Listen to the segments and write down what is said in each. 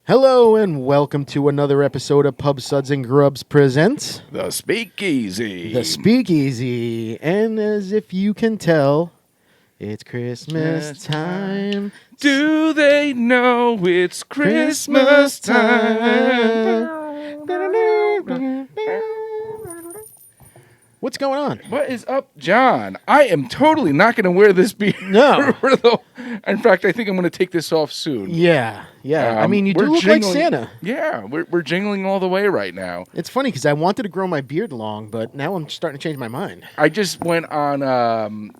Hello and welcome to another episode of Pub Suds and Grubs presents The Speakeasy. The Speakeasy. And as if you can tell, it's Christmas time. Do they know it's Christmas time? What's going on? What is up, John? I am totally not going to wear this beard. No. In fact, I think I'm going to take this off soon. Yeah. I mean, you do look like Santa. Yeah, we're jingling all the way right now. It's funny because I wanted to grow my beard long, but now I'm starting to change my mind. I just went on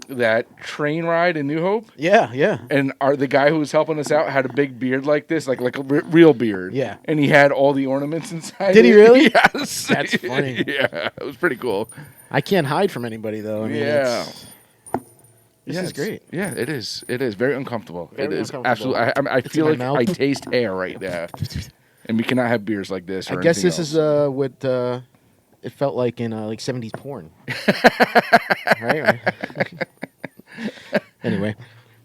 that train ride in New Hope. Yeah. And the guy who was helping us out had a big beard like this, like a real beard. Yeah. And he had all the ornaments inside. Did he really? Yes. That's funny. Yeah, it was pretty cool. I can't hide from anybody, though. I mean, This is great. Yeah, it is. It is very uncomfortable. Very it is uncomfortable. absolutely. I feel in like my mouth. I taste hair right now, and we cannot have beers like this. Or I guess this else. is what it felt like in like 70s porn. right? Anyway.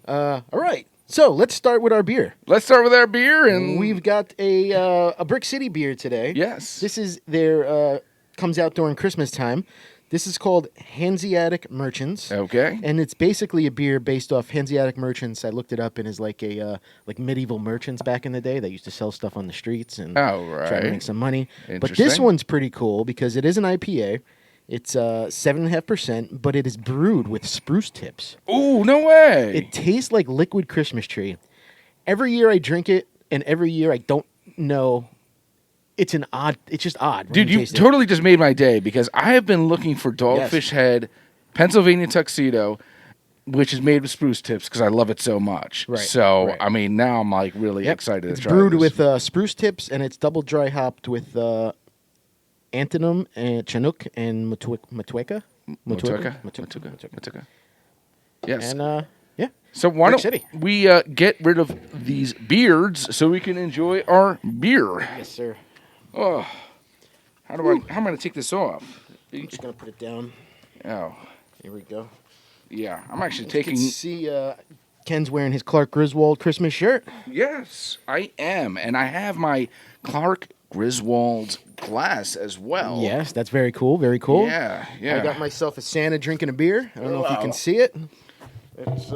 All right. So let's start with our beer. Let's start with our beer, and We've got a Brick City beer today. Yes. This is their comes out during Christmas time. This is called Hanseatic Merchants. Okay. And it's basically a beer based off Hanseatic Merchants. I looked it up and is like a like medieval merchants back in the day that used to sell stuff on the streets and try to make some money. But this one's pretty cool because it is an IPA. It's 7.5%, but it is brewed with spruce tips. Ooh, no way. It tastes like liquid Christmas tree. Every year I drink it, and every year I don't know. It's just odd. Dude, you totally just made my day because I have been looking for Dogfish Head Pennsylvania Tuxedo, which is made with spruce tips because I love it so much. Right. So, right. I mean, now I'm like really excited to try brewed this. with spruce tips, and it's double dry hopped with Antinum and Chinook and Motueka. Yes. And yeah. So why Brick don't City. we get rid of these beards so we can enjoy our beer? Yes, sir. Oh, how am I going to take this off? I'm just gonna put it down. Oh, Here we go. yeah. I'm actually You taking. can see Ken's wearing his Clark Griswold Christmas shirt. Yes, I am, and I have my Clark Griswold glass as well. Yes, that's very cool. Very cool. Yeah. I got myself a Santa drinking a beer. I don't know if you can see it. It's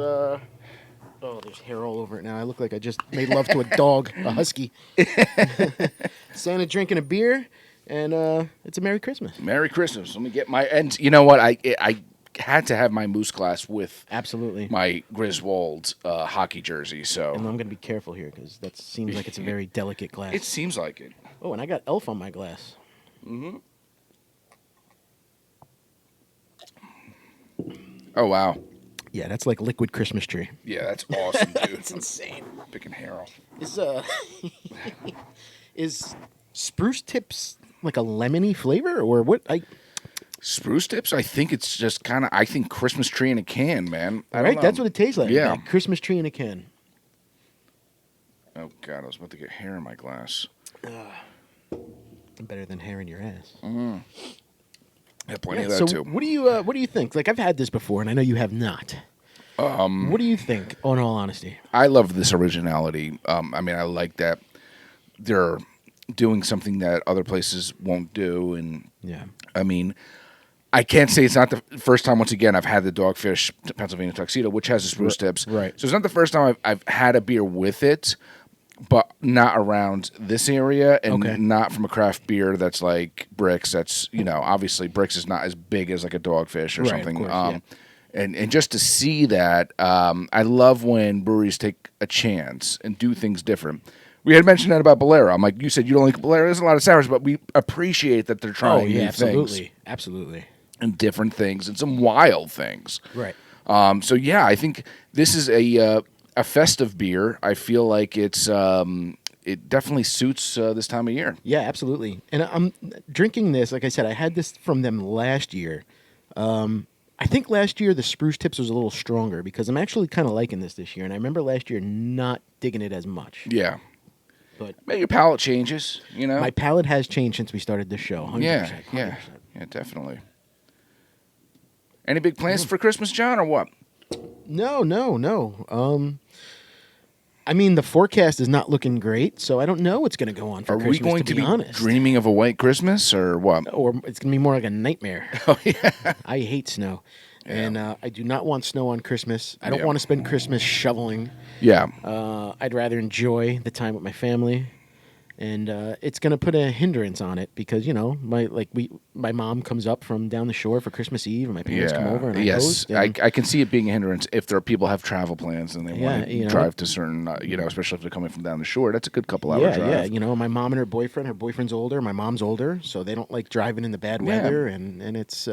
oh, there's hair all over it now. I look like I just made love to a dog, a husky. Santa drinking a beer, and it's a Merry Christmas. Merry Christmas. Let me get my. And you know what? I had to have my moose glass with Absolutely. my Griswold hockey jersey. So And I'm going to be careful here because that seems like it's a very delicate glass. it seems like it. Oh, and I got Elf on my glass. Oh wow. Yeah, that's like liquid Christmas tree. Yeah, that's awesome, dude. It's insane. Picking hair off. Is is spruce tips like a lemony flavor or what? Spruce tips? I think it's just kind of. I think Christmas tree in a can, man. I don't Right, know. that's what it tastes like. Yeah. Christmas tree in a can. Oh god, I was about to get hair in my glass. Better than hair in your ass. Yeah, plenty of so that too. what do you think? Like I've had this before, and I know you have not. What do you think? In all honesty, I love this originality. I mean, I like that they're doing something that other places won't do, and yeah. I mean, I can't say it's not the first time. Once again, I've had the Dogfish Pennsylvania Tuxedo, which has the spruce tips. right. So it's not the first time I've had a beer with it, but not around this area, and Okay. not from a craft beer that's like Brix. That's obviously Brix is not as big as like a Dogfish or Right, something. of course, yeah. And just to see that, I love when breweries take a chance and do things different. We had mentioned that about Bolero. I'm like, you said you don't like Bolero. There's a lot of sours, but we appreciate that they're trying new things Absolutely. and different things and some wild things. Right. So yeah, I think this is a festive beer. I feel like it definitely suits this time of year. Yeah, absolutely. And I'm drinking this. Like I said, I had this from them last year. I think last year the spruce tips was a little stronger because I'm actually kind of liking this year. And I remember last year not digging it as much. Yeah. But maybe your palate changes, you know? my palate has changed since we started this show. 100%, Yeah, 100%. definitely. Any big plans for Christmas, John, or what? No. I mean, the forecast is not looking great, so I don't know what's going to go on for Christmas, we going to be honest. dreaming of a white Christmas or what? Or it's going to be more like a nightmare. Oh, yeah. I hate snow. Yeah. And I do not want snow on Christmas. I don't want to spend Christmas shoveling. Yeah. I'd rather enjoy the time with my family. And it's going to put a hindrance on it because, my mom comes up from down the shore for Christmas Eve and my parents come over and I host. And I can see it being a hindrance if there are people have travel plans and they want to drive to certain, especially if they're coming from down the shore. That's a good couple hour drive. Yeah, my mom and her boyfriend's older, my mom's older, so they don't like driving in the bad weather. And it's...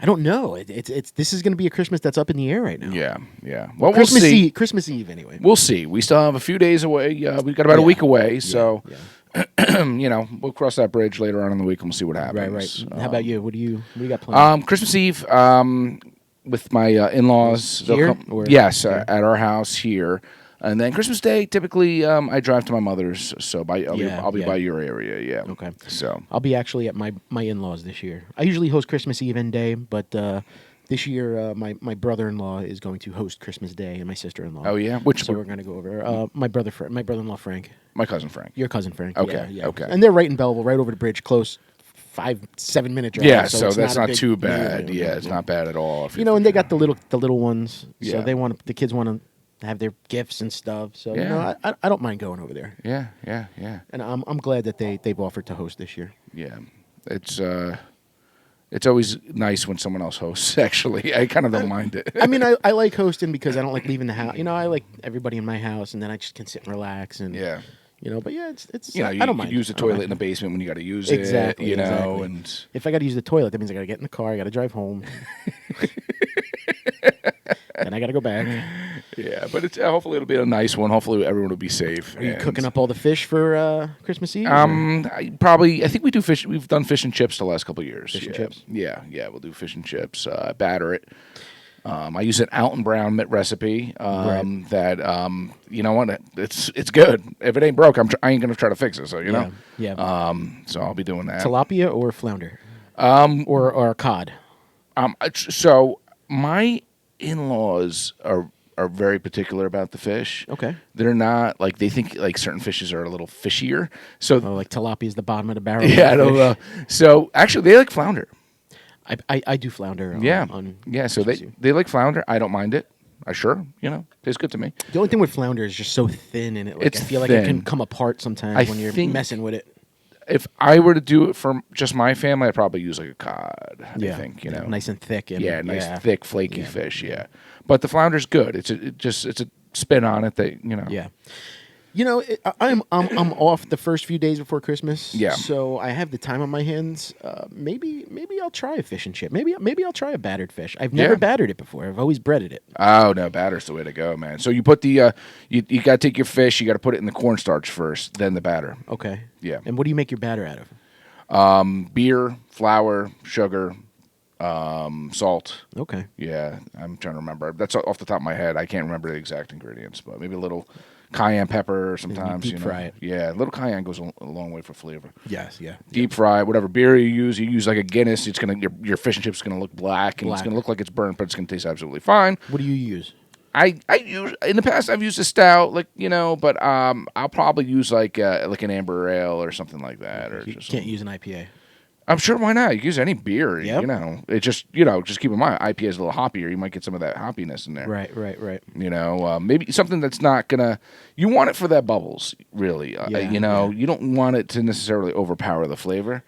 I don't know. This is going to be a Christmas that's up in the air right now. Yeah. Well, Christmas we'll see. Christmas Eve, anyway. We'll see. We still have a few days away. We've got about a week away, so we'll cross that bridge later on in the week and we'll see what happens. Right. How about you? What do you got planned? Christmas Eve with my in-laws. Here? Yes, at our house here. And then Christmas Day, typically, I drive to my mother's, so I'll be by your area. Yeah. Okay. So I'll be actually at my in-laws this year. I usually host Christmas Eve and Day, but this year my brother-in-law is going to host Christmas Day, and my sister-in-law. Oh yeah, so we're going to go over my brother-in-law Frank. My cousin Frank. Your cousin Frank. Okay. Yeah. Okay. And they're right in Belleville, right over the bridge, close. 5-7 minute drive. Yeah, so that's not too bad. Yeah, it's not bad at all. And they got the little ones. So the kids want to have their gifts and stuff. So I don't mind going over there. Yeah. And I'm glad that they've offered to host this year. Yeah, it's always nice when someone else hosts. Actually, I kind of don't mind it. I mean, I like hosting because I don't like leaving the house. I like everybody in my house, and then I just can sit and relax. And but it's I don't mind. You use the toilet in the basement when you got to use it. Exactly. And if I got to use the toilet, that means I got to get in the car. I got to drive home. And I got to go back. Yeah, but it's hopefully it'll be a nice one. Hopefully everyone will be safe. Are you cooking up all the fish for Christmas Eve? I think we do fish. We've done fish and chips the last couple of years. Fish and chips? Yeah, we'll do fish and chips. Batter it. I use an Alton Brown recipe that you know what, it's good. If it ain't broke, I ain't gonna try to fix it. So so I'll be doing that. Tilapia or flounder, or cod. So my in-laws are very particular about the fish. Okay. They're not like, they think like certain fishes are a little fishier. So like tilapia is the bottom of the barrel. Yeah, I don't know. So actually, they like flounder. I do flounder. So they like flounder. I don't mind it. Tastes good to me. The only thing with flounder is just so thin in it. Like, I feel like it can come apart sometimes when you're messing with it. If I were to do it for just my family, I'd probably use like a cod. I think nice and thick. Thick, flaky fish. Yeah, but the flounder's good. It's a spin on it that Yeah. I'm off the first few days before Christmas. Yeah. So I have the time on my hands. Maybe I'll try a fish and chip. Maybe I'll try a battered fish. I've never battered it before. I've always breaded it. Oh no, batter's the way to go, man. So you put the you got to take your fish. You got to put it in the cornstarch first, then the batter. Okay. Yeah. And what do you make your batter out of? Beer, flour, sugar, salt. Okay. Yeah, I'm trying to remember. That's off the top of my head. I can't remember the exact ingredients, but maybe a little cayenne pepper sometimes. Deep fry it. Yeah, a little cayenne goes a long way for flavor. Yes, yeah. Deep fry, whatever beer you use like a Guinness. It's gonna your fish and chips is gonna look black, and it's gonna look like it's burnt, but it's gonna taste absolutely fine. What do you use? I use in the past I've used a stout, but I'll probably use like an amber ale or something like that. Or you just can't use an IPA. I'm sure, why not? You can use any beer, It just keep in mind, IPA is a little hoppier. You might get some of that hoppiness in there. Right. Maybe something that's not gonna. You want it for that bubbles, really. You don't want it to necessarily overpower the flavor.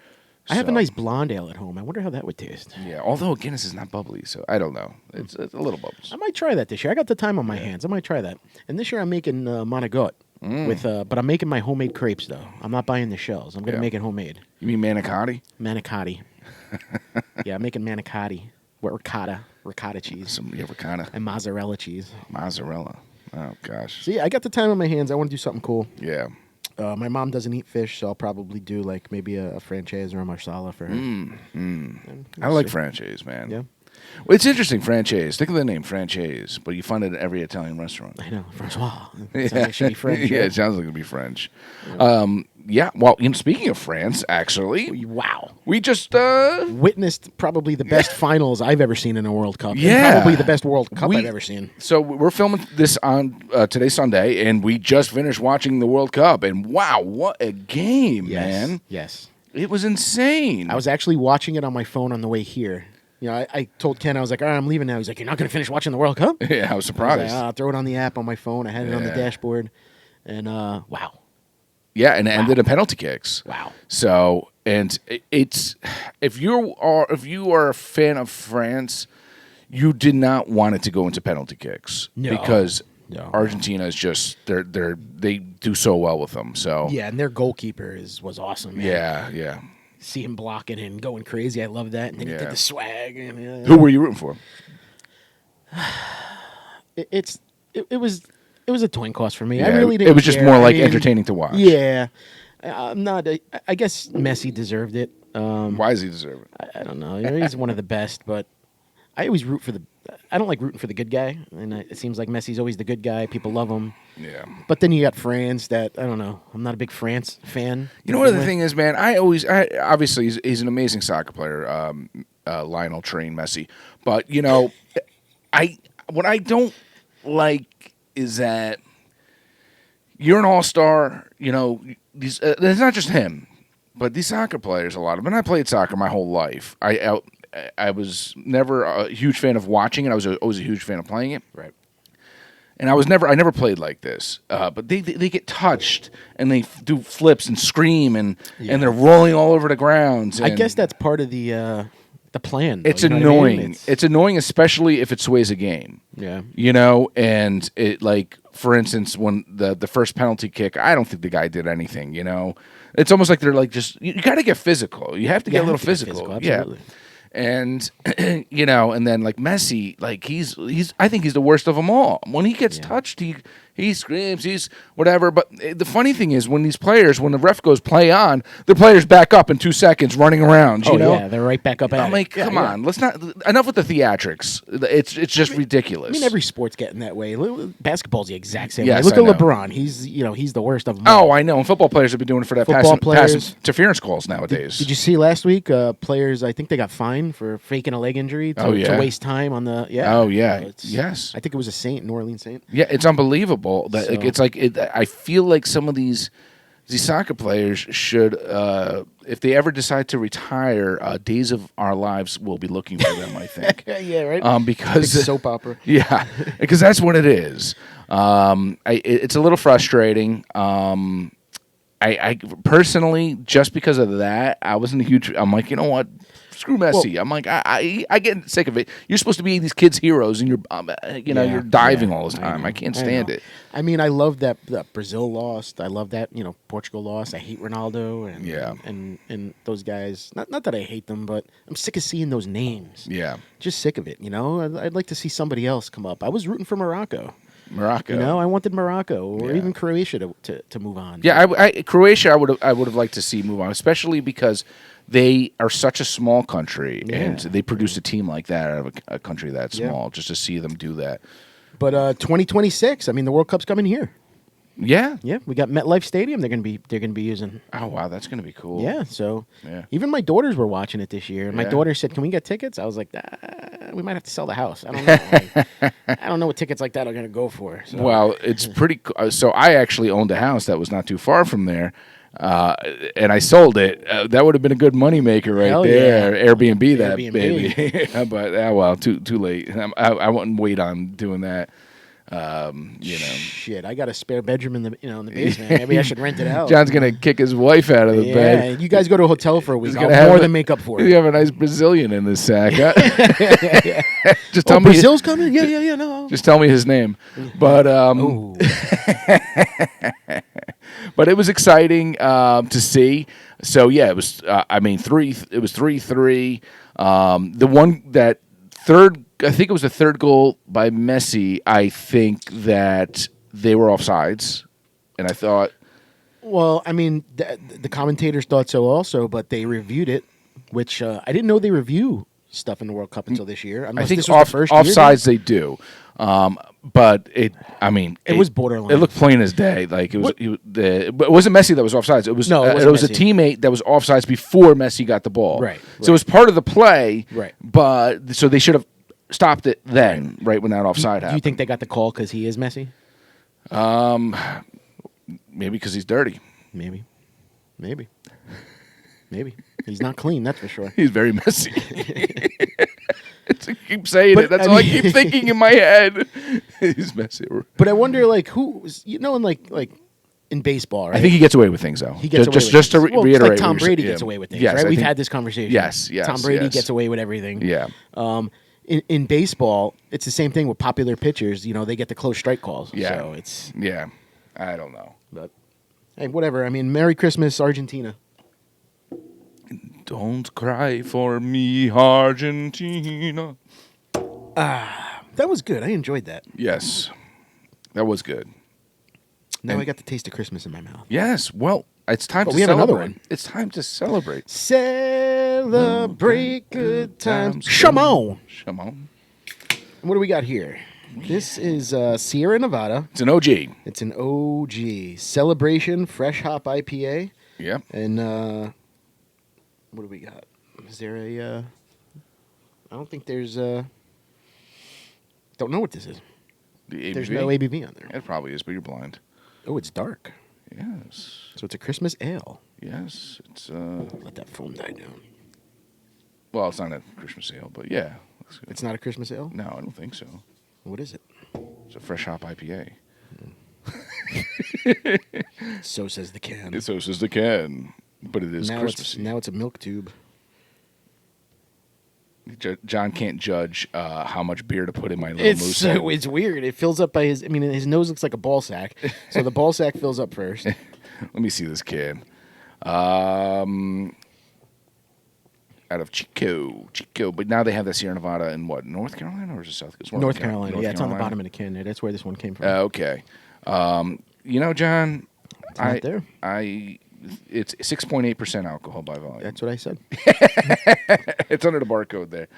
I have a nice blonde ale at home. I wonder how that would taste. Yeah, although Guinness is not bubbly, so I don't know. It's a little bubbles. I might try that this year. I got the time on my hands. I might try that. And this year I'm making Monagot. But I'm making my homemade crepes though. I'm not buying the shells. I'm gonna make it homemade. You mean manicotti? Manicotti. Yeah, I'm making manicotti. Ricotta cheese. Ricotta. And mozzarella cheese. Mozzarella. Oh gosh. See, I got the time on my hands. I want to do something cool. Yeah. My mom doesn't eat fish, so I'll probably do like maybe a franchise or a marsala for her. I like franchise, man. Yeah. Well, it's interesting, franchise. Think of the name, franchise, but you find it at every Italian restaurant. I know, Francois. It sounds like it should be French. Yeah, it sounds like it'd be French. Yeah. Well, speaking of France, actually, wow, we just witnessed probably the best finals I've ever seen in a World Cup. Yeah, and probably the best World Cup I've ever seen. So we're filming this on today, Sunday, and we just finished watching the World Cup. And wow, what a game, man! Yes, it was insane. I was actually watching it on my phone on the way here. I told Ken, I was like, all right, I'm leaving now. He's like, you're not going to finish watching the World Cup? Yeah, I was surprised. I was like, I'll throw it on the app on my phone. I had it on the dashboard. And wow. Yeah, and it ended in penalty kicks. Wow. So, and it's if you are a fan of France, you did not want it to go into penalty kicks because Argentina is just they do so well with them. So yeah, and their goalkeeper was awesome. Man. Yeah. See him blocking and going crazy. I love that. And then he did the swag. And, Who were you rooting for? It was a coin toss for me. Yeah, I really didn't. It was just more like entertaining to watch. Yeah, I'm not. I guess Messi deserved it. Why does he deserve it? I don't know. He's one of the best, but I always root for I don't like rooting for the good guy, and it seems like Messi's always the good guy. People love him. Yeah. But then you got France that, I don't know. I'm not a big France fan. You know what the thing is, man? Obviously, he's an amazing soccer player, Lionel Train Messi. But, what I don't like is that you're an all-star, it's not just him, but these soccer players, a lot of them, and I played soccer my whole life. I was never a huge fan of watching it. I was always a huge fan of playing it. Right. And I never played like this. But they get touched and they do flips and scream and they're rolling all over the ground. I guess that's part of the plan. It's annoying. It's annoying, especially if it sways a game. Yeah. And it, like, for instance, when the first penalty kick, I don't think the guy did anything. It's almost like they're like you got to get physical. You have to get a little physical. Absolutely. Yeah. And and then like Messi, like he's I think he's the worst of them all. When he gets touched, he screams, he's whatever. But the funny thing is, when the ref goes play on, the players back up in 2 seconds, running around. Yeah, they're right back up. I'm like, come on, let's not. Enough with the theatrics. It's just ridiculous. I mean, every sport's getting that way. Basketball's the exact same way. Look at LeBron. He's the worst of them. Oh, I know. And football players have been doing it for that pass interference calls nowadays. Did you see last week? Players, I think they got fined for faking a leg injury to waste time on the. Yeah. Oh yeah. Yes. I think it was a Saint, New Orleans Saint. Yeah, it's unbelievable. That I feel like some of these soccer players should, if they ever decide to retire, Days of Our Lives will be looking for them. I think. Yeah, right. Because big soap opera. Yeah, because that's what it is. It's a little frustrating. I personally, just because of that, I wasn't a huge. I'm like, you know what? Screw Messi. Well, I'm like, I get sick of it. You're supposed to be these kids' heroes, and you're diving all the time. I can't stand it. I mean, I love that Brazil lost. I love that Portugal lost. I hate Ronaldo and those guys. Not that I hate them, but I'm sick of seeing those names. Yeah, just sick of it. I'd like to see somebody else come up. I was rooting for Morocco. Morocco. I wanted Morocco or even Croatia to move on. Yeah, Croatia. I would have liked to see move on, especially because they are such a small country, and they produce a team like that out of a country that small. Just to see them do that. But 2026, I mean, the World Cup's coming here. Yeah, we got MetLife Stadium. They're gonna be using. Oh wow, that's gonna be cool. Yeah, so even my daughters were watching it this year. My daughter said, "Can we get tickets?" I was like, "We might have to sell the house." I don't know. I don't know what tickets like that are gonna go for. So. Well, it's pretty. So I actually owned a house that was not too far from there. And I sold it. That would have been a good moneymaker right there. Yeah. Airbnb that baby. But too late. I wouldn't wait on doing that. Shit, I got a spare bedroom in the basement. Maybe I should rent it out. John's gonna kick his wife out of the bed. Yeah, you guys go to a hotel for a week. I'll more than make up for it. You have a nice Brazilian in this sack. Huh? Just tell me Brazil's coming. Yeah. No. Just tell me his name. But but it was exciting to see. So yeah, it was. It was 3-3. The one that third. I think it was the third goal by Messi. I think that they were offsides, and I thought. Well, I mean, the commentators thought so also, but they reviewed it, which I didn't know they review stuff in the World Cup until this year. I think this was the first offsides year, they do. But it was borderline. It looked plain as day. Like it was, but it wasn't Messi that was offsides. It was it was a teammate that was offsides before Messi got the ball. Right. So it was part of the play. Right. But so they should have stopped it then, right when that offside happened. Do you think they got the call because he is Messi? Maybe because he's dirty. Maybe. He's not clean, that's for sure. He's very messy. I keep saying it. That's all I keep thinking in my head. He's messy. But I wonder, like, who, in like in baseball, right? I think he gets away with things, though. He gets away with just things. to reiterate, like Tom Brady gets away with things, yes, right? We've had this conversation. Yes. Tom Brady gets away with everything. Yeah. In baseball, it's the same thing with popular pitchers. They get the close strike calls. Yeah. So it's I don't know, but hey, whatever. I mean, Merry Christmas, Argentina. Don't cry for me, Argentina. That was good. I enjoyed that. Yes, that was good. Now I got the taste of Christmas in my mouth. Yes. Well, it's time to we have celebrate. Another one. It's time to celebrate. Celebrate good times. Shimon. What do we got here? This is Sierra Nevada. It's an OG. It's an OG. Celebration Fresh Hop IPA. Yep. And what do we got? Is there a... I don't think there's... Don't know what this is. The ABV? There's no ABV on there. It probably is, but you're blind. Oh, it's dark. Yes. So it's a Christmas ale. Yes. It's... Let that foam die down. Well, it's not a Christmas ale, but yeah. It's not a Christmas ale? No, I don't think so. What is it? It's a Fresh Hop IPA. So says the can. So says the can. But it is Christmassy. Now it's a milk tube. John can't judge how much beer to put in my little moose. It's weird. It fills up by his... I mean, his nose looks like a ball sack. So the ball sack fills up first. Let me see this can. Out of Chico. But now they have the Sierra Nevada in what? North Carolina or is it South? It's North Carolina. It's on the bottom of the can there. That's where this one came from. Okay. John, it's not there. It's 6.8% alcohol by volume. That's what I said. It's under the barcode there.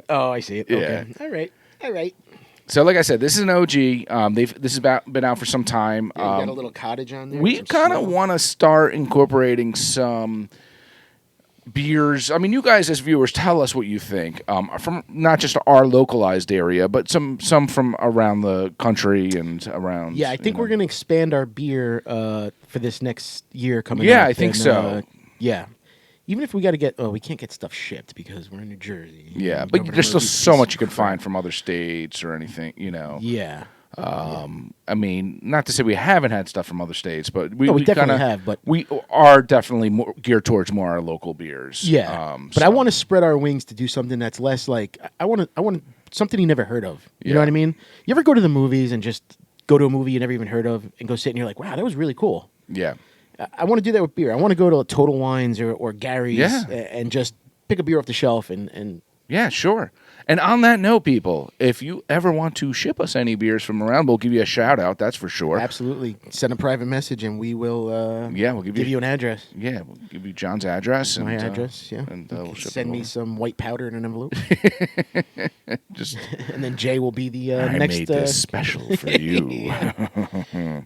Oh, I see it. Yeah. Okay. All right. So, like I said, this is an OG. This has been out for some time. Yeah, you got a little cottage on there. We kind of want to start incorporating some beers. I mean, you guys as viewers, tell us what you think from not just our localized area, but some from around the country and around. Yeah, I think we're going to expand our beer for this next year coming up. Yeah, I think so. Yeah. Even if we got to get, we can't get stuff shipped because we're in New Jersey. Yeah, but there's still so much you can find from other states or anything, Yeah. I mean, not to say we haven't had stuff from other states, but we definitely have. But we are definitely more geared towards more our local beers. Yeah, but I want to spread our wings to do something that's less like I want something you never heard of. You know what I mean? You ever go to the movies and just go to a movie you never even heard of and go sit and you're like, wow, that was really cool. Yeah, I want to do that with beer. I want to go to Total Wines or Gary's and just pick a beer off the shelf and. Yeah, sure. And on that note, people, if you ever want to ship us any beers from around, we'll give you a shout out. That's for sure. Absolutely. Send a private message, and we will. We'll give you an address. Yeah, we'll give you John's address. My address. Yeah. And we'll ship send me some white powder in an envelope. Just. And then Jay will be the I next. made this special for you.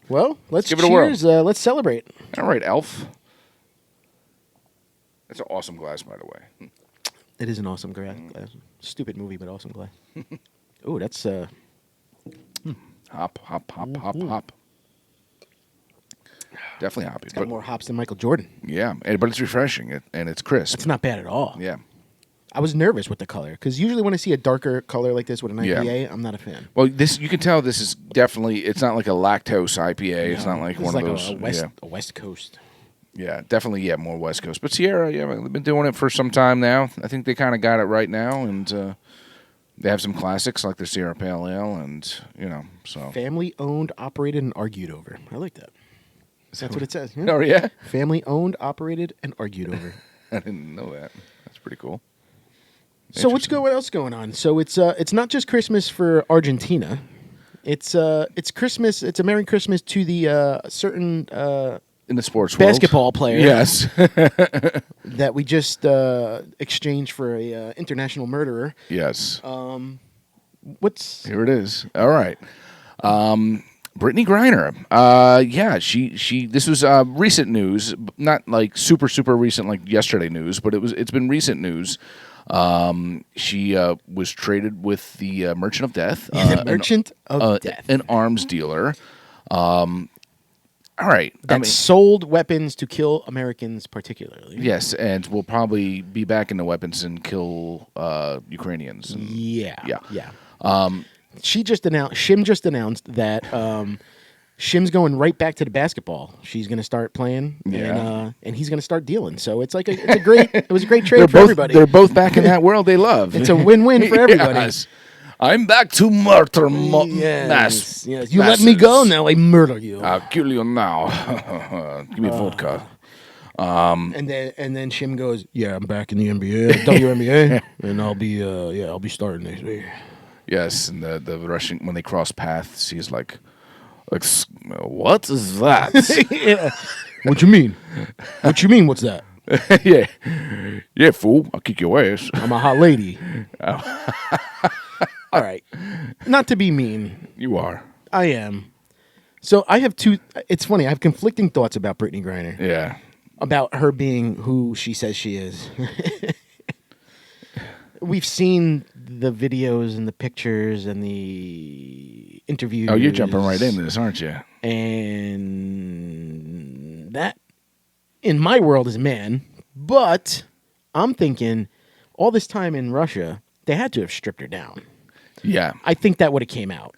Well, let's give it a whirl. Let's celebrate. All right, Elf. That's an awesome glass, by the way. It is an awesome glass. Stupid movie, but awesome glass. Oh, that's hop. Definitely hoppy. It's got more hops than Michael Jordan. Yeah, but it's refreshing and it's crisp. It's not bad at all. Yeah. I was nervous with the color because usually when I see a darker color like this with an IPA, I'm not a fan. Well, you can tell this is definitely. It's not like a lactose IPA. No, it's not like one of those. A West Coast. Yeah, definitely. Yeah, more West Coast. But Sierra, they've been doing it for some time now. I think they kind of got it right now, and they have some classics like the Sierra Pale Ale, and so family owned, operated, and argued over. I like that. That's what it says. Yeah. Oh yeah, family owned, operated, and argued over. I didn't know that. That's pretty cool. So what else going on? So it's not just Christmas for Argentina. It's Christmas. It's a Merry Christmas to the certain. In the sports basketball world. player, yes, that we just exchanged for a international murderer. Yes. What's here? It is. All right. Brittany Griner. Yeah, she. This was recent news, not like super recent, like yesterday news, but it's been recent news. She was traded with the Merchant of Death. The Merchant of Death, an arms dealer. All right, that sold weapons to kill Americans, particularly. Yes, and will probably be back into weapons and kill Ukrainians. And, yeah. Shim just announced that Shim's going right back to the basketball. She's going to start playing, and he's going to start dealing. So it was a great trade for everybody. They're both back in that world they love. It's a win-win for everybody. Yes. I'm back to murder mass. Yes. You let me go, now I murder you. I'll kill you now. Give me vodka. And then Shim goes, yeah, I'm back in the NBA, WNBA, and I'll be starting next week. Yes, and the Russian, when they cross paths, he's like, what is that? Yeah. What you mean? What's that? Yeah, fool. I'll kick your ass. I'm a hot lady. All right. Not to be mean. You are. I am. So I have two. It's funny. I have conflicting thoughts about Brittany Griner. Yeah. About her being who she says she is. We've seen the videos and the pictures and the interviews. Oh, you're jumping right into this, aren't you? And that, in my world, is a man. But I'm thinking, all this time in Russia, they had to have stripped her down. Yeah. I think that would have came out.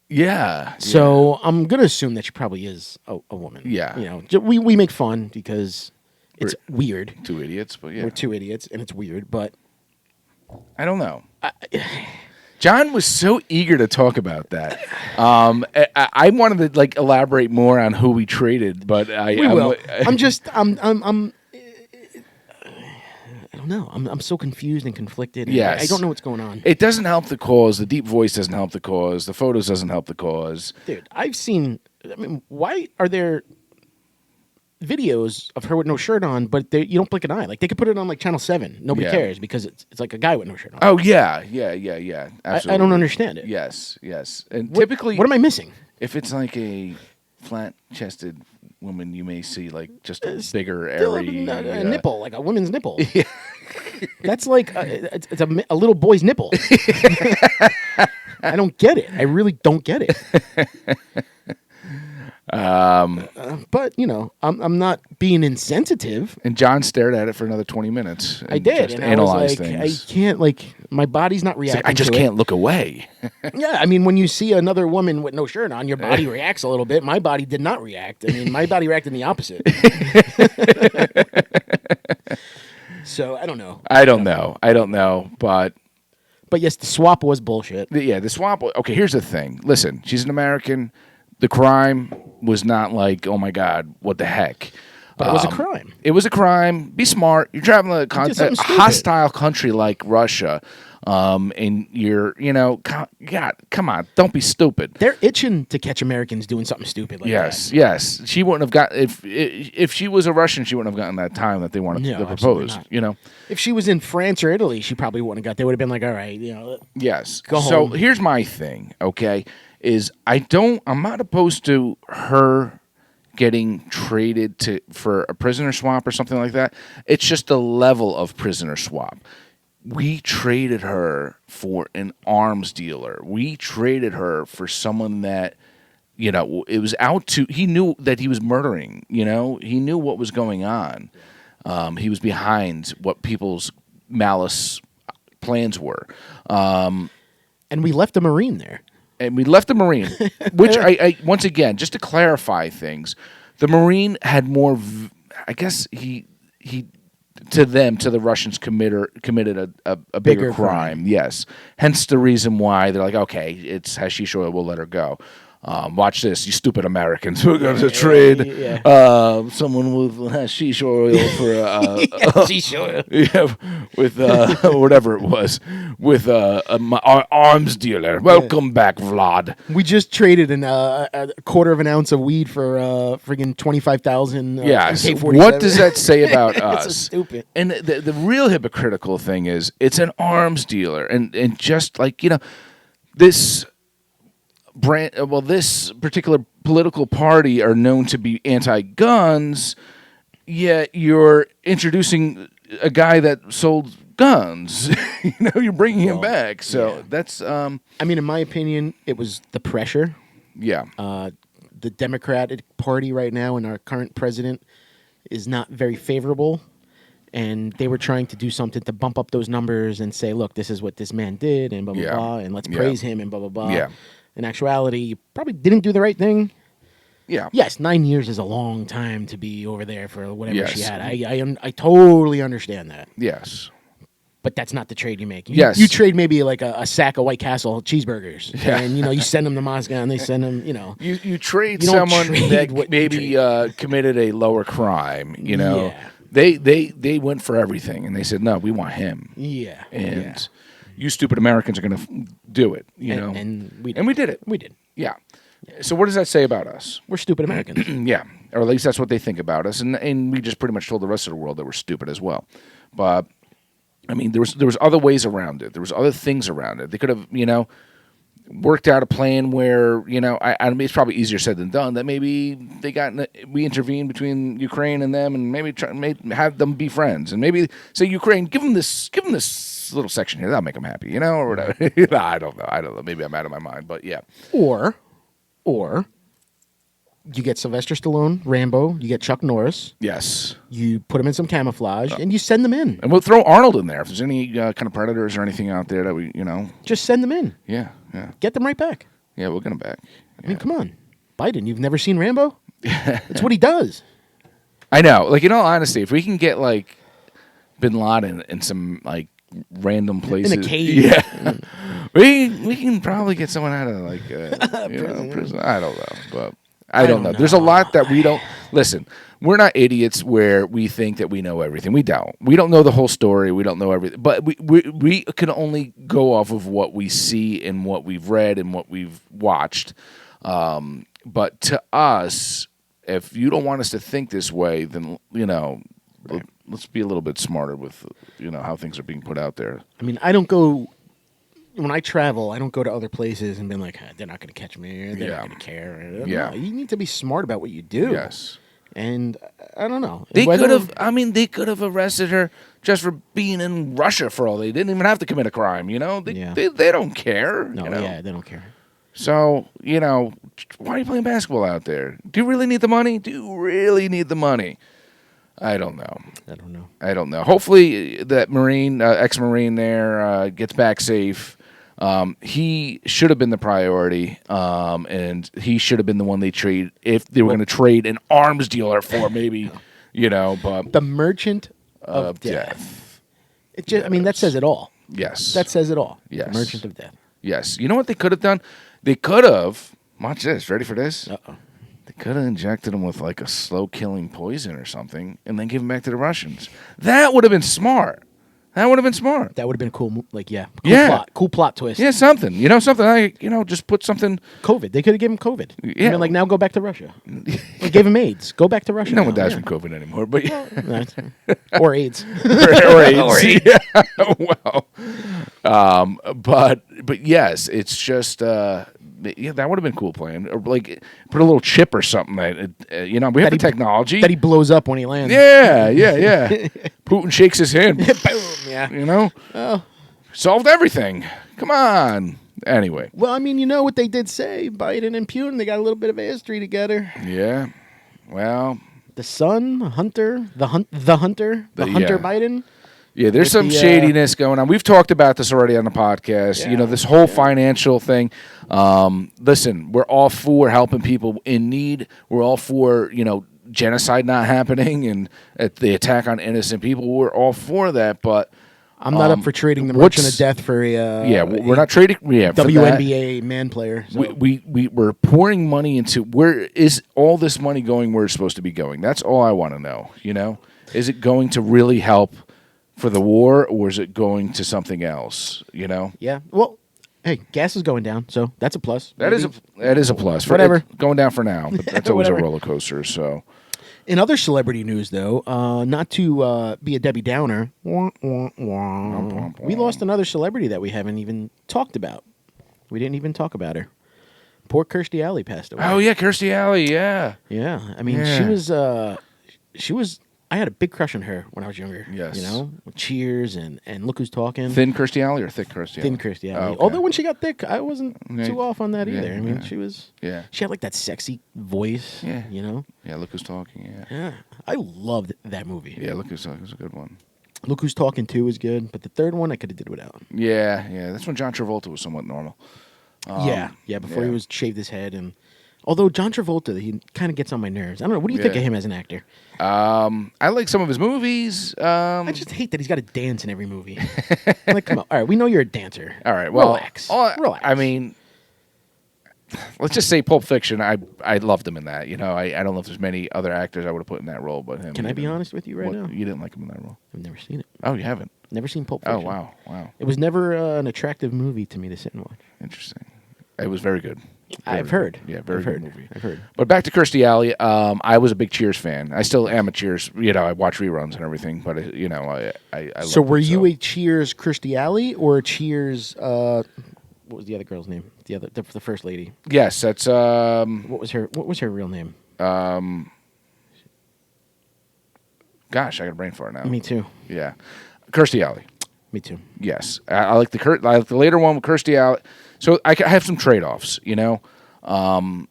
Yeah. So I'm going to assume that she probably is a woman. Yeah. You know, we make fun because it's weird. Two idiots, but yeah. We're two idiots, and it's weird, but I don't know. John was so eager to talk about that. I wanted to elaborate more on who we traded, but we will. I don't know. I'm so confused and conflicted. And yes. I don't know what's going on. It doesn't help the cause. The deep voice doesn't help the cause. The photos doesn't help the cause. Dude, why are there videos of her with no shirt on, but you don't blink an eye? Like, they could put it on Channel 7. Nobody cares because it's like a guy with no shirt on. Oh, yeah. Absolutely. I don't understand it. Yes. And typically... What am I missing? If it's like a flat-chested woman, you may see just a bigger, airy... a nipple, like a woman's nipple. Yeah. That's like it's a little boy's nipple. I don't get it. I really don't get it. But I'm not being insensitive. And John stared at it for another 20 minutes. I did. Just and analyzed I was like, things. I can't. My body's not reacting. I just can't look away. Yeah, I mean, when you see another woman with no shirt on, your body reacts a little bit. My body did not react. I mean, my body reacted in the opposite. So I don't know. I don't know, but yes, the swap was bullshit. The swap. Okay, here's the thing. Listen, she's an American. The crime was not like, oh my God, what the heck? But it was a crime. It was a crime. Be smart. You're traveling a hostile country like Russia, and you're, God, come on, don't be stupid. They're itching to catch Americans doing something stupid like that. Yes. She wouldn't have got if she was a Russian, she wouldn't have gotten that time that they wanted to propose. If she was in France or Italy, she probably wouldn't have got. They would have been like, all right, Yes. Go home. So here's my thing. Okay, is I'm not opposed to her getting traded for a prisoner swap or something like that. It's just the level of prisoner swap. We traded her for an arms dealer. We traded her for someone that, it was out to, he knew that he was murdering, he knew what was going on. He was behind what people's malice plans were. And we left a Marine there. And we left the Marine, which I once again, just to clarify things, the Marine had more, I guess to the Russians committed a bigger crime. Yes. Hence the reason why they're like, okay, it's hashish oil, we'll let her go. Watch this, you stupid Americans. We're going to trade someone with hashish oil for hashish oil. With whatever it was, with our arms dealer. Welcome back, Vlad. We just traded a quarter of an ounce of weed for friggin' 25,000. Yes. What does that say about us? It's so stupid. And the real hypocritical thing is, it's an arms dealer, and just like this. this particular political party are known to be anti-guns, yet you're introducing a guy that sold guns. You're bringing him back. So that's. I mean, in my opinion, it was the pressure. Yeah. The Democratic Party right now and our current president is not very favorable. And they were trying to do something to bump up those numbers and say, look, this is what this man did and blah, blah, blah. And let's praise him and blah, blah, blah. Yeah. In actuality, you probably didn't do the right thing. Yeah. Yes, 9 years is a long time to be over there for whatever she had. I totally understand that. Yes. But that's not the trade you make. You trade maybe like a sack of White Castle cheeseburgers. Yeah. And, you send them to Moscow and they send them, You trade someone that maybe committed a lower crime, Yeah. They went for everything, and they said, no, we want him. Yeah. And you stupid Americans are going to do it, And we did. And we did it. We did. Yeah. So what does that say about us? We're stupid Americans. Yeah. Or at least that's what they think about us. And we just pretty much told the rest of the world that we're stupid as well. But, I mean, there was other ways around it. There was other things around it. They could have, worked out a plan where, I mean, it's probably easier said than done, that maybe we intervened between Ukraine and them and maybe have them be friends. And maybe say, Ukraine, give them this little section here. That'll make them happy, or whatever. I don't know. Maybe I'm out of my mind, but yeah. Or you get Sylvester Stallone, Rambo, you get Chuck Norris. Yes. You put them in some camouflage, and you send them in. And we'll throw Arnold in there. If there's any kind of predators or anything out there that we, Just send them in. Yeah. Get them right back. Yeah, we'll get them back. I mean, come on. Biden, you've never seen Rambo? That's what he does. I know. Like, in all honesty, if we can get, like, Bin Laden in some, like, random places. In a cave. Yeah. we can probably get someone out of, like, prison. I don't know, but... I don't know. There's a lot that we don't... Listen, we're not idiots where we think that we know everything. We don't. We don't know the whole story. We don't know everything. But we can only go off of what we see and what we've read and what we've watched. But to us, if you don't want us to think this way, then, let's be a little bit smarter with, how things are being put out there. I mean, I don't go... When I travel, I don't go to other places and be like, they're not going to catch me, or they're not going to care. Yeah. No, you need to be smart about what you do. Yes. And I don't know. They could have arrested her just for being in Russia for all. They didn't even have to commit a crime, They don't care. No, they don't care. So, why are you playing basketball out there? Do you really need the money? I don't know. Hopefully that Marine, ex-Marine there, gets back safe. He should have been the priority, and he should have been the one they trade if they were going to trade an arms dealer for, maybe, but the merchant of death. It just, I mean, that says it all. Yes, that says it all. Yes, the merchant of death. Yes, you know what they could have done? They could have. Watch this. Ready for this? Uh-oh. They could have injected him with like a slow-killing poison or something, and then give him back to the Russians. That would have been smart. That would have been smart. That would have been cool. Like, cool plot twist. Yeah, something. Something like, just put something. COVID. They could have given him COVID. Yeah. I mean, like, now go back to Russia. Or gave him AIDS. Go back to Russia. No one dies from COVID anymore, but or AIDS. or AIDS. Yeah. Well, but yes, it's just. That would have been a cool plan. Or like put a little chip or something. We have the technology that he blows up when he lands. Yeah. Putin shakes his hand. Boom. Yeah. Oh. Solved everything. Come on. Anyway. Well, I mean, you know what they did say? Biden and Putin, they got a little bit of a history together. Yeah. Well. The son, Hunter, the Hunter Biden. Yeah, there's some shadiness going on. We've talked about this already on the podcast. Yeah, this whole financial thing. Listen, we're all for helping people in need. We're all for, genocide not happening and the attack on innocent people. We're all for that, but I'm not up for trading the merchant of death for we're not trading. Yeah, WNBA man player. So. We're pouring money into where is all this money going? Where it's supposed to be going? That's all I want to know. Is it going to really help for the war, or is it going to something else? Yeah. Well, hey, gas is going down, so that's a plus. That is a plus. Whatever. Going down for now, but that's always a roller coaster. So, in other celebrity news, though, not to be a Debbie Downer, we lost another celebrity that we haven't even talked about. We didn't even talk about her. Poor Kirstie Alley passed away. Oh yeah, Kirstie Alley. Yeah. Yeah. I mean, she was. I had a big crush on her when I was younger. Yes. You know, Cheers and Look Who's Talking. Thin Kirstie Alley or thick Kirstie Alley? Thin Kirstie Alley. Oh, okay. Although when she got thick, I wasn't too off on that either. I mean, she was. Yeah. She had like that sexy voice. Yeah. You know. Yeah. Look Who's Talking. Yeah. Yeah. I loved that movie. Yeah. Look Who's Talking was a good one. Look Who's Talking 2 was good, but the third one I could have did without. Yeah. Yeah. That's when John Travolta was somewhat normal. Before he was shaved his head, and although John Travolta, he kind of gets on my nerves. I don't know. What do you think of him as an actor? I like some of his movies. I just hate that he's got to dance in every movie. Like, come on. All right, we know you're a dancer. All right, well, relax. I mean, let's just say Pulp Fiction. I loved him in that. You know, I don't know if there's many other actors I would have put in that role, but him. Can I be honest with you now? You didn't like him in that role. I've never seen it. Oh, you haven't? Never seen Pulp Fiction. Oh, wow. It was never an attractive movie to me to sit and watch. Interesting. It was very good. I've heard. Yeah, very good movie. I've heard. But back to Kirstie Alley. I was a big Cheers fan. I still am a Cheers. You know, I watch reruns and everything. But I So were you a Cheers Kirstie Alley or a Cheers? What was the other girl's name? The first lady. Yes, that's. What was her real name? Gosh, I got a brain fart now. Me too. Yeah, Kirstie Alley. Me too. Yes, I like the later one with Kirstie Alley. So I have some trade-offs, you know. I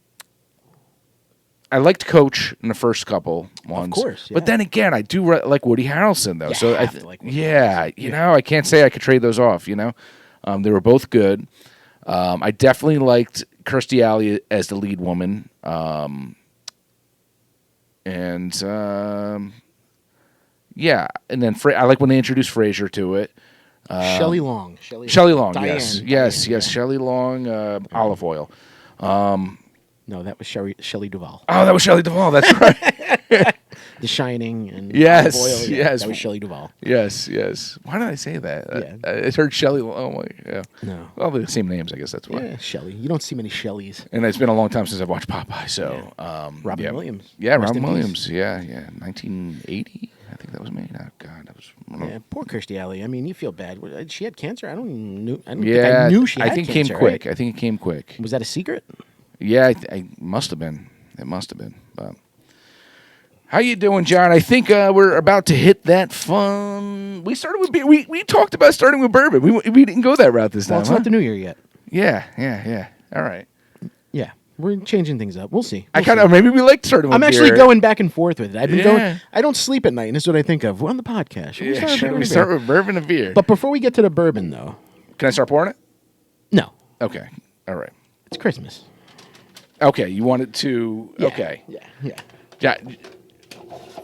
liked Coach in the first couple ones, of course. Yeah. But then again, I do like Woody Harrelson though. You so have to like Woody you know, I can't say I could trade those off. You know, they were both good. I definitely liked Kirstie Alley as the lead woman, and then I like when they introduced Frasier to it. Shelley Long. Diane. Yes. Yeah. Shelley Long, Olive Oil. No, that was Shelley Duvall. Oh, that was Shelley Duvall. That's right. The Shining and yes, Olive Oil. Yes. That was Shelley Duvall. Yes. Why did I say that? Yeah. I heard Shelley. Oh my, yeah. No. Well, they're the same names, I guess. That's why. Yeah, Shelley. You don't see many Shelleys. And it's been a long time since I've watched Popeye. So, Robin Williams. Yeah, Robin Williams. Yeah. 1980. I think that was made. Oh God, that was. Yeah, poor Kirstie Alley. I mean, you feel bad. She had cancer. I don't think I knew she had cancer. I think it came quick. Right? I think it came quick. Was that a secret? Yeah, I must have been. It must have been. But how you doing, John? I think we're about to hit that fun. We started with beer. We talked about starting with bourbon. We didn't go that route this time. Well, it's not the new year yet. Yeah. All right. Yeah. We're changing things up. We'll see. Maybe we like starting with beer. I'm actually going back and forth with it. I've been going. I don't sleep at night, and this is what I think of. We're on the podcast. Should we start with bourbon and beer? But before we get to the bourbon, though. Can I start pouring it? No. Okay. All right. It's Christmas. Okay. You wanted to... Yeah. Okay. Yeah.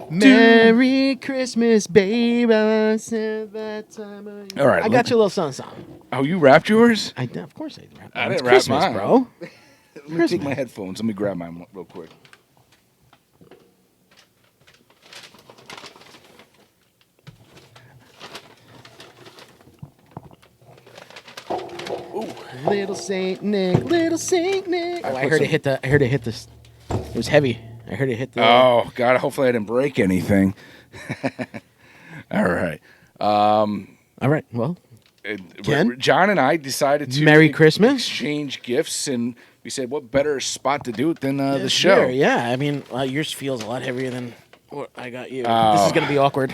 Merry Christmas, babe. I said that time of year. All right. I got you a little song. Oh, you wrapped yours? Of course I wrapped mine. I didn't wrap Christmas, mine, bro. Let me take my headphones. Let me grab mine real quick. Ooh. Little Saint Nick. Oh, I heard it hit this. It was heavy. I heard it hit the. Oh God! Hopefully I didn't break anything. All right. All right. Well, Ken? John and I decided to Merry Christmas, exchange gifts, and we said, "What better spot to do it than the show?" Sure, yeah. I mean, yours feels a lot heavier than what I got you. This is gonna be awkward.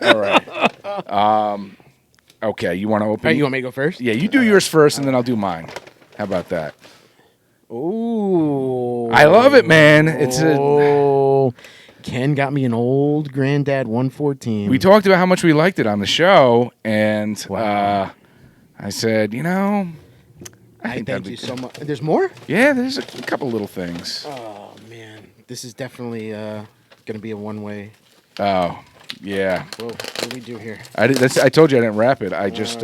All right. Okay. You want to open? Right, you want me to go first? Yeah, you do yours first, and then I'll do mine. How about that? Ooh. I love it, man. Ken got me an old Granddad 114. We talked about how much we liked it on the show, and wow. I said, I thank you so much. There's more? Yeah, there's a couple little things. Oh, man. This is definitely going to be a one-way. Oh, yeah. Whoa, what do we do here? I told you I didn't wrap it. I just...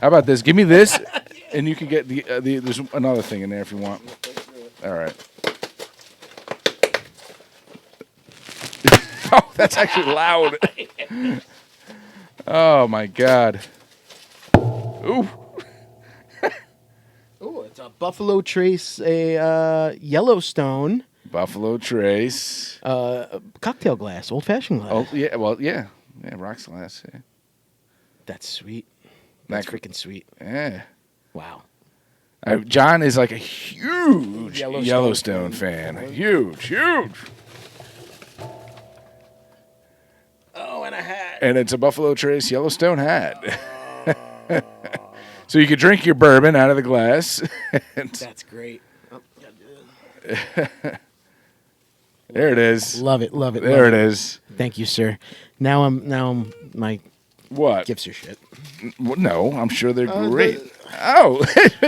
How about this? Give me this, and you can get the there's another thing in there if you want. All right. Oh, that's actually loud. Oh, my God. Ooh. Ooh, it's a Buffalo Trace, a Yellowstone. Buffalo Trace. Cocktail glass, old-fashioned glass. Oh, yeah, well, yeah. Yeah, rocks glass, yeah. That's sweet. That's freaking sweet. Yeah. Wow. John is like a huge Yellowstone fan. Huge. Oh, and a hat. And it's a Buffalo Trace Yellowstone hat. So you can drink your bourbon out of the glass. That's great. Oh, there it is. Love it. There it is. Thank you, sir. Now my what gifts are shit. No, I'm sure they're great.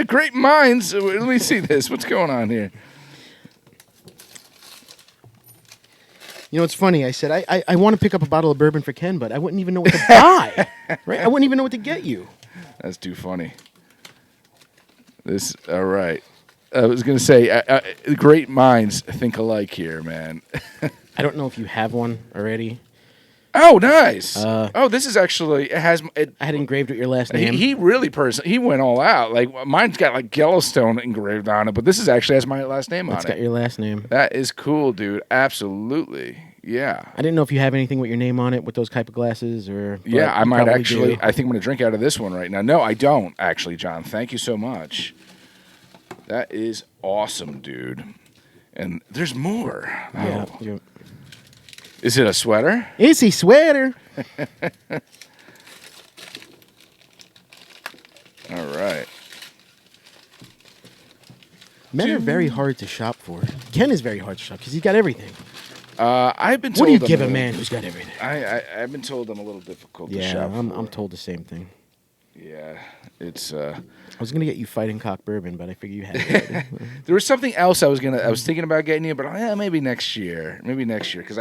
Great minds. Let me see this. What's going on here? You know, it's funny. I said I want to pick up a bottle of bourbon for Ken, but I wouldn't even know what to buy. Right? I wouldn't even know what to get you. That's too funny. All right. I was going to say, great minds think alike here, man. I don't know if you have one already. Oh, nice. This is actually, it has. I had engraved with your last name. He really he went all out. Like, mine's got like Yellowstone engraved on it, but this actually has my last name on it. It's got your last name. That is cool, dude. Absolutely. Yeah. I didn't know if you have anything with your name on it with those type of glasses or. Yeah, I might actually. I think I'm going to drink out of this one right now. No, I don't actually, John. Thank you so much. That is awesome, dude. And there's more. Yeah. Oh. Is it a sweater? It's a sweater. All right. Men are very hard to shop for. Ken is very hard to shop because he's got everything. I've been told. What do you give a man who's got everything? I've been told I'm a little difficult to shop for. I'm told the same thing. Yeah, it's. I was gonna get you fighting cock bourbon, but I figure you had it. There was something else I was thinking about getting you, but maybe next year. Because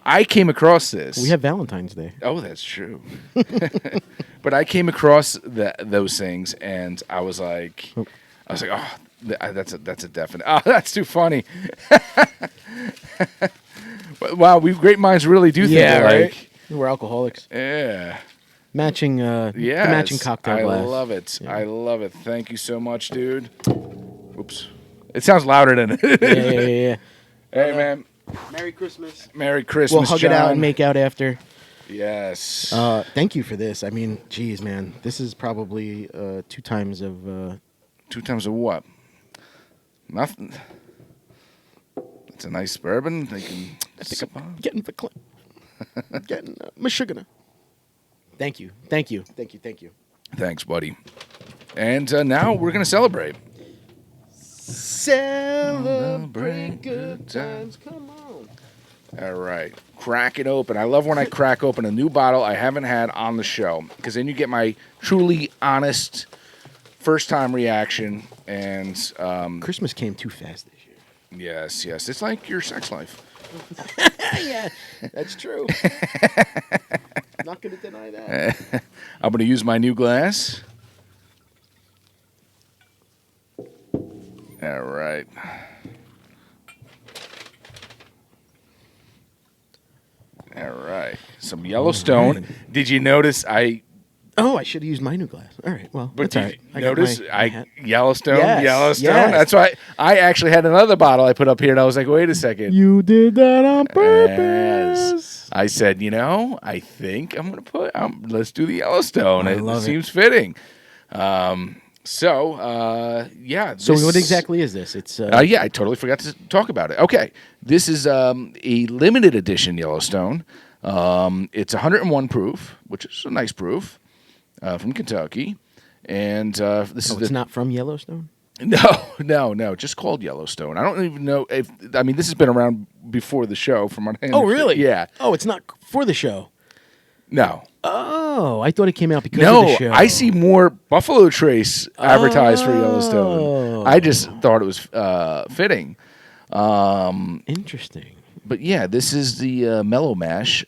I came across this. We have Valentine's Day. Oh, that's true. But I came across those things, and I was like, oh, that's a definite. Oh, that's too funny. Wow, great minds really do think alike. We're alcoholics. Yeah. Matching, matching cocktail glass. I love it. Yeah. I love it. Thank you so much, dude. Oops. It sounds louder than it. Yeah. Hey, man. Merry Christmas. Merry Christmas, We'll hug John. it out and make out after. Yes. Thank you for this. I mean, geez, man. This is probably 2 times of... 2 times of what? Nothing. It's a nice bourbon. They can sip on. Getting the clip. Getting Michigan. Thank you. Thanks, buddy. And now we're going to celebrate. Celebrate good times. Come on. All right. Crack it open. I love when I crack open a new bottle I haven't had on the show, because then you get my truly honest first-time reaction. And Christmas came too fast this year. Yes. It's like your sex life. Yeah, that's true. Not going to deny that. I'm going to use my new glass. All right. Some Yellowstone. Right. Did you notice I should have used my new glass. All right, well, but that's all right. Notice Yellowstone. Yes, Yellowstone. yes. That's why I actually had another bottle I put up here, and I was like, wait a second. You did that on purpose. Yes. I said, I think I'm going to put. Let's do the Yellowstone. I love it seems fitting. So what exactly is this? It's I totally forgot to talk about it. Okay, this is a limited edition Yellowstone. It's 101 proof, which is a nice proof, from Kentucky, and this is. It's not from Yellowstone. No, just called Yellowstone. I don't even know if. I mean, this has been around before the show. From what I understand. Oh, really? Yeah. Oh, it's not for the show. No. Oh, I thought it came out because of the show. No, I see more Buffalo Trace advertised for Yellowstone. I just thought it was fitting. Interesting. But yeah, this is the Mellow Mash.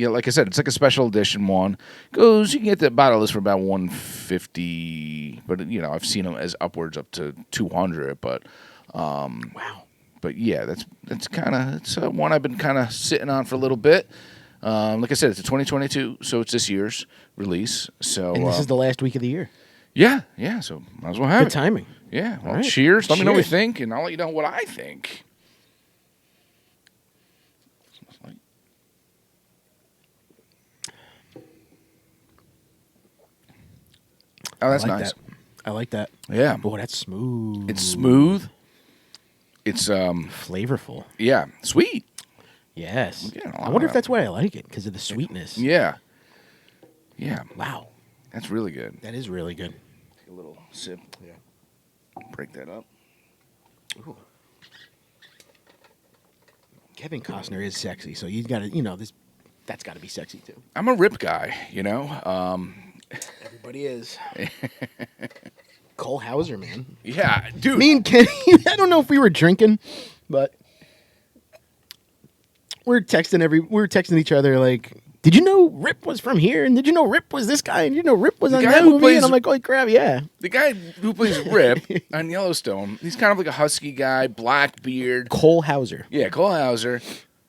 Like I said, it's like a special edition one. You can get the bottle of this for about $150, but I've seen them as upwards up to $200. But wow. But yeah, that's kind of it's one I've been kind of sitting on for a little bit. Like I said, it's a 2022, so it's this year's release. So and this is the last week of the year. Yeah. So might as well have Good timing. Yeah. Well, right. Cheers. Let me know what you think, and I'll let you know what I think. Oh, that's nice. I like that. Yeah. Oh, that's smooth. It's smooth. It's flavorful. Yeah, sweet. Yes. I wonder if that's why I like it, because of the sweetness. Yeah. Yeah. Wow. That's really good. That is really good. Take a little sip. Yeah. Break that up. Ooh. Kevin Costner is sexy, so you got to, that's got to be sexy too. I'm a rip guy, Everybody is. Cole Hauser, man. Yeah, dude. Me and Kenny, I don't know if we were drinking, but we were texting each other like, did you know Rip was from here? And did you know Rip was this guy? And did you know Rip was on that movie? And I'm like, holy crap, yeah. The guy who plays Rip on Yellowstone, he's kind of like a husky guy, black beard. Cole Hauser. Yeah, Cole Hauser.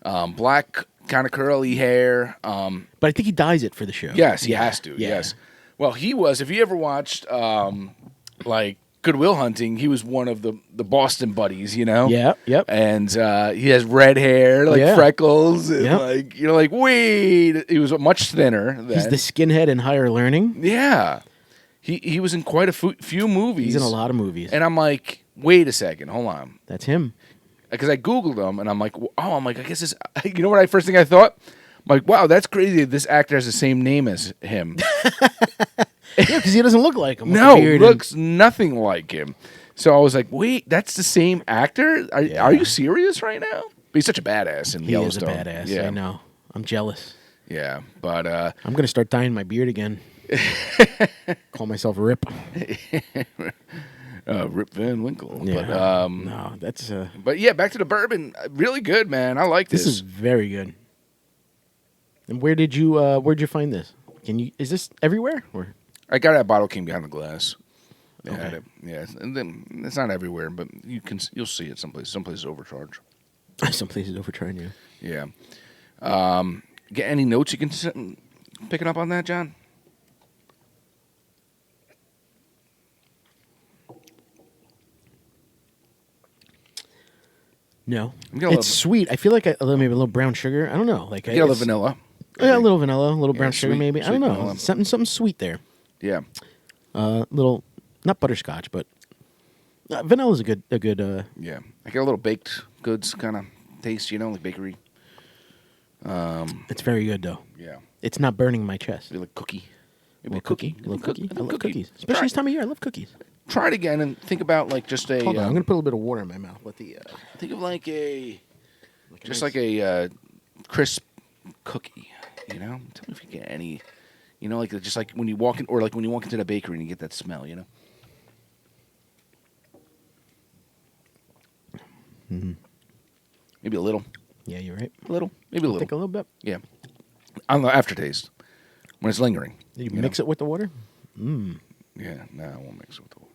Black kind of curly hair. But I think he dyes it for the show. Yes, he has to. Yeah. Yes. Well, he was, if you ever watched like Good Will Hunting, he was one of the Boston buddies, Yeah, yep. And he has red hair, like freckles, and like you're like, wait, he was much thinner. He's the skinhead in Higher Learning. Yeah, he was in quite a few movies. He's in a lot of movies. And I'm like, wait a second, hold on, that's him. Because I googled him, and I'm like, I guess this. You know what? First thing I thought, I'm like, wow, that's crazy. This actor has the same name as him. Yeah, because he doesn't look like him. No, looks nothing like him. So I was like, wait, that's the same actor? Are you serious right now? But he's such a badass in Yellowstone. He is a badass, yeah. I know. I'm jealous. Yeah, but... I'm going to start dyeing my beard again. Call myself Rip. Rip Van Winkle. Yeah. But, no, that's... But yeah, back to the bourbon. Really good, man. I like this. This is very good. And where'd you find this? Is this everywhere? Or? I got it at Bottle King behind the glass. They Okay. had it. Yeah, and then it's not everywhere, but you'll see it someplace. Some places overcharge. Some places overcharge you. Yeah. Get any notes you can picking up on that, John? No, it's sweet. I feel like maybe a little brown sugar. I don't know. Like get a little vanilla. Yeah, a little vanilla, a little brown sugar, sweet, maybe. I don't know. Vanilla. Something sweet there. Yeah. Little, not butterscotch, but vanilla's a good. Yeah, I get a little baked goods kind of taste, like bakery. It's very good though. Yeah. It's not burning my chest. Maybe like cookie. Maybe a cookie. I love cookies, especially this time of year. I love cookies. Try it again and think about like just a. Hold on, I'm gonna put a little bit of water in my mouth. Let the. Think of like a crisp cookie. Tell me if you get any. Like just like when you walk in, or like when you walk into the bakery and you get that smell. Mm-hmm. Maybe a little. Yeah, you're right. A little. Maybe a little. Take a little bit. Yeah. On the aftertaste, when it's lingering. Did you mix it with the water? Yeah, no, I won't mix it with the water.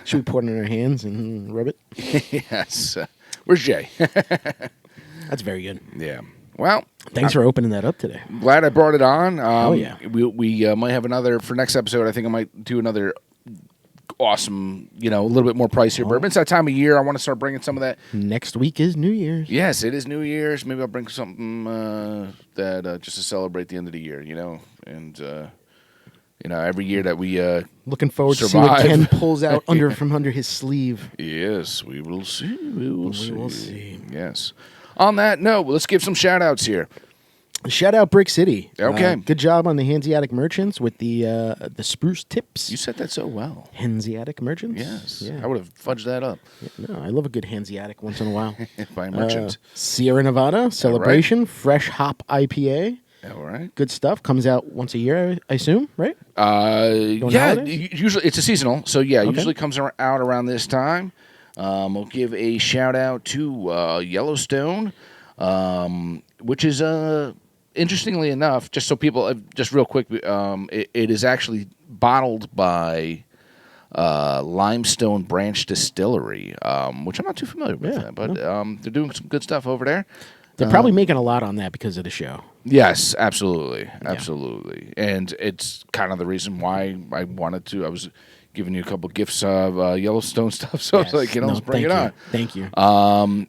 Should we pour it in our hands and rub it? Yes. Where's Jay? That's very good. Yeah. Well, thanks for opening that up today. Glad I brought it on. Oh yeah. We might have another for next episode. I think I might do another awesome, a little bit more pricier bourbon. It's that time of year. I want to start bringing some of that. Next week is New Year's. Yes, it is New Year's. Maybe I'll bring something that just to celebrate the end of the year. And every year that we looking forward survive. to see what Ken pulls out from under his sleeve. Yes, we will see. We will see. Yes. On that note, let's give some shout outs here. Shout out Brix City. Okay. Good job on the Hanseatic Merchants with the spruce tips. You said that so well. Hanseatic Merchants? Yes. Yeah. I would have fudged that up. Yeah, no, I love a good Hanseatic once in a while. By merchant. Sierra Nevada Celebration Fresh Hop IPA. All right. Good stuff. Comes out once a year, I assume, right? Usually it's a seasonal. So, usually comes out around this time. We'll give a shout out to Yellowstone, which is, interestingly enough, just so people, just real quick, it is actually bottled by Limestone Branch Distillery, which I'm not too familiar with, but they're doing some good stuff over there. They're probably making a lot on that because of the show. Yes, absolutely. And it's kind of the reason why I wanted to. I was giving you a couple gifts of Yellowstone stuff. So it's like, let's bring it on. Thank you.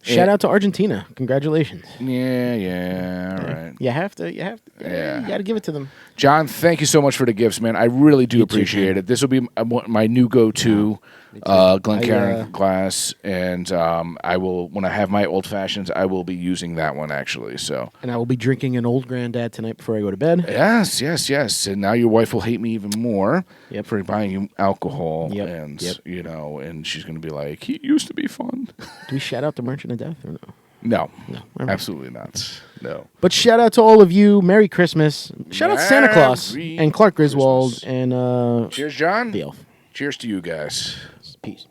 Shout out to Argentina. Congratulations. Yeah, all right. You have to. You got to give it to them. John, thank you so much for the gifts, man. I really do appreciate it. This will be my new go-to Glencairn glass, and I will, when I have my old fashions, I will be using that one actually. So, and I will be drinking an Old Granddad tonight before I go to bed. Yes. And now your wife will hate me even more for buying you alcohol, and and she's going to be like, he used to be fun. Do we shout out the Merchant of Death or no? No, absolutely not. No. But shout out to all of you. Merry Christmas. Shout out to Santa Claus and Clark Griswold and cheers, John. The Elf. Cheers to you guys. Peace.